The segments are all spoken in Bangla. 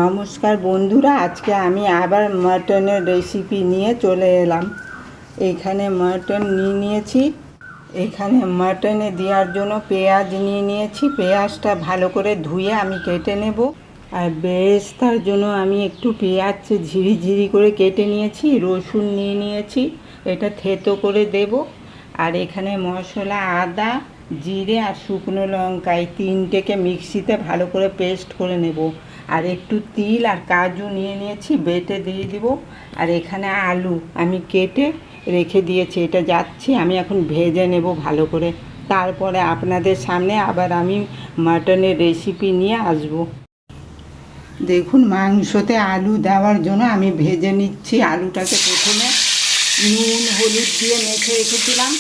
নমস্কার বন্ধুরা, আজকে আমি আবার মাটনের রেসিপি নিয়ে চলে এলাম। এখানে মাটন নিয়েছি। এখানে মাটনে দেওয়ার জন্য পেঁয়াজ নিয়েছি। পেঁয়াজটা ভালো করে ধুয়ে আমি কেটে নেব। আর বেরেস্তার জন্য আমি একটু পেঁয়াজ ঝিরি করে কেটে নিয়েছি। রসুন নিয়েছি, এটা থেতো করে দেব। আর এখানে মশলা আদা, জিরে আর শুকনো লঙ্কা এই তিনটেকে মিক্সিতে ভালো করে পেস্ট করে নেব। আর একটু তিল আর কাজু নিয়েছি, বেটে দিয়ে দিব। আর এখানে আলু আমি কেটে রেখে দিয়েছি, এটা যাচ্ছি আমি এখন ভেজে নেব ভালো করে। তারপরে আপনাদের সামনে আবার আমি মাটনের রেসিপি নিয়ে আসব। দেখুন, মাংসতে আলু দেওয়ার জন্য আমি ভেজে নিচ্ছি। আলুটাকে প্রথমে নুন হলুদ দিয়ে মেখে রেখেছিলাম।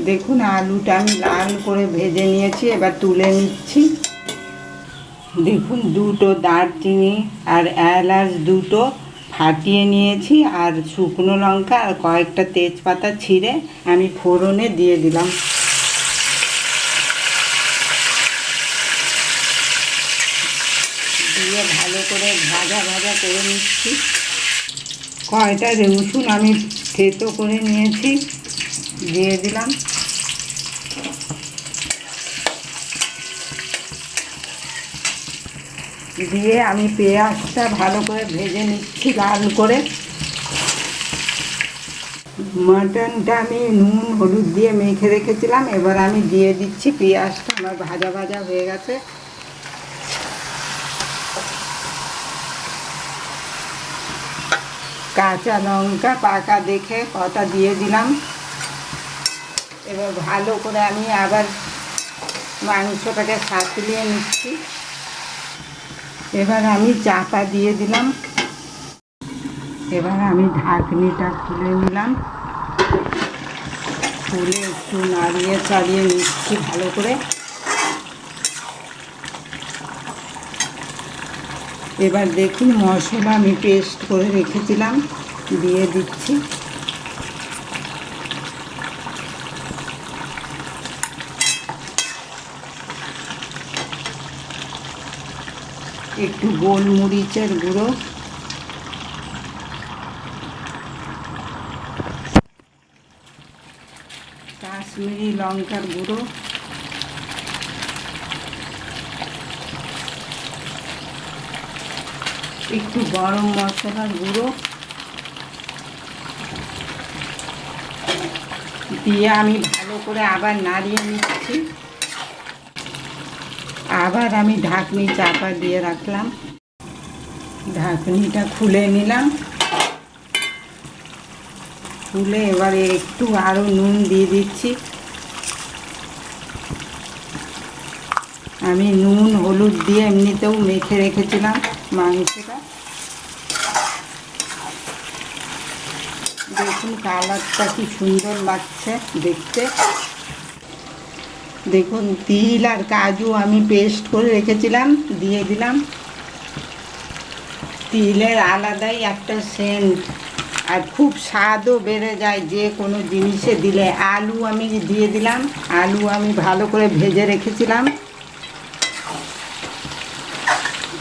দেখুন, আলুটা আমি লাল করে ভেজে নিয়েছি, এবার তুলে নিচ্ছি। দেখুন, দুটো দারচিনি আর এলাচ দুটো ফাটিয়ে নিয়েছি, আর শুকনো লঙ্কা আর কয়েকটা তেজপাতা ছিঁড়ে আমি ফোড়নে দিয়ে দিলাম। দিয়ে ভালো করে ভাজা করে নিচ্ছি। কয়টা রসুন আমি থেতো করে নিয়েছি, দিয়ে দিলাম। দিয়ে আমি পেঁয়াজটা ভালো করে ভেজে নিচ্ছি লাল করে। মাটনটা আমি নুন হলুদ দিয়ে মেখে রেখেছিলাম, এবার আমি দিয়ে দিচ্ছি। পেঁয়াজটা আমার ভাজা হয়ে গেছে। কাঁচা লঙ্কা পাকা দেখে কটা দিয়ে দিলাম। এবার ভালো করে আমি আবার মাংসটাকে সাঁতলিয়ে নিচ্ছি। এবার আমি চাপা দিয়ে দিলাম। এবার আমি ঢাকনিটা খুলে নিলাম। খুলে একটু নাড়িয়ে চাড়িয়ে নিচ্ছি ভালো করে। এবার দেখুন, মশলা আমি পেস্ট করে রেখেছিলাম, দিয়ে দিচ্ছি। একটু গোলমরিচের গুঁড়ো, কাশ্মীরি লঙ্কার গুঁড়ো, একটু গরম মশলার গুঁড়ো দিয়ে আমি ভালো করে আবার নাড়িয়ে নিচ্ছি। আবার আমি ঢাকনি চাপা দিয়ে রাখলাম। ঢাকনিটা খুলে নিলাম। খুলে এবারে একটু আরও নুন দিয়ে দিচ্ছি। আমি নুন হলুদ দিয়ে এমনিতেও মেখে রেখেছিলাম মাংসটা। দেখুন, কালারটা কি সুন্দর লাগছে দেখতে। দেখুন, তিল আর কাজু আমি পেস্ট করে রেখেছিলাম, দিয়ে দিলাম। তিলের আলাদাই একটা সেন্ট, আর খুব স্বাদও বেড়ে যায় যে কোনো জিনিসে দিলে। আলু আমি দিয়ে দিলাম। আলু আমি ভালো করে ভেজে রেখেছিলাম।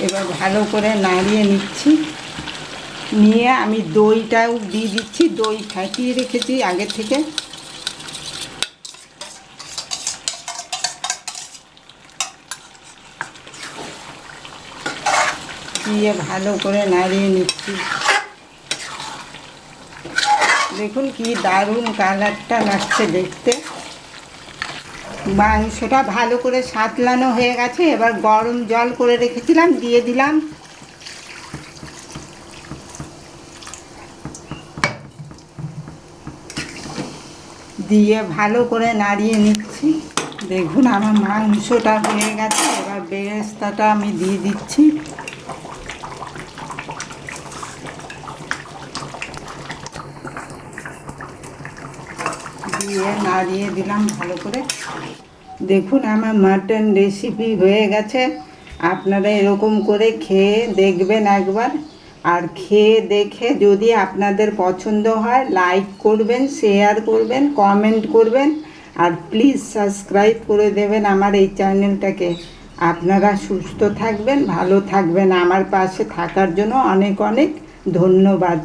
এবার ভালো করে নাড়িয়ে নিচ্ছি। নিয়ে আমি দইটাও দিয়ে দিচ্ছি। দই ফাটিয়ে রেখেছি আগে থেকে। দিয়ে ভালো করে নাড়িয়ে নিচ্ছি। দেখুন কি দারুণ কালারটা লাগছে দেখতে। মাংসটা ভালো করে সাঁতলানো হয়ে গেছে। এবার গরম জল করে রেখেছিলাম, দিয়ে দিলাম। দিয়ে ভালো করে নাড়িয়ে নিচ্ছি। দেখুন, আমার মাংসটা হয়ে গেছে। এবার বেরেস্তাটা আমি দিয়ে দিচ্ছি। দিয়ে নাড়িয়ে দিলাম ভালো করে। দেখুন, আমার মাটন রেসিপি হয়ে গেছে। আপনারা এরকম করে খেয়ে দেখবেন একবার। আর খেয়ে দেখে যদি আপনাদের পছন্দ হয়, লাইক করবেন, শেয়ার করবেন, কমেন্ট করবেন। আর প্লিজ সাবস্ক্রাইব করে দেবেন আমার এই চ্যানেলটাকে। আপনারা সুস্থ থাকবেন, ভালো থাকবেন। আমার পাশে থাকার জন্য অনেক অনেক ধন্যবাদ।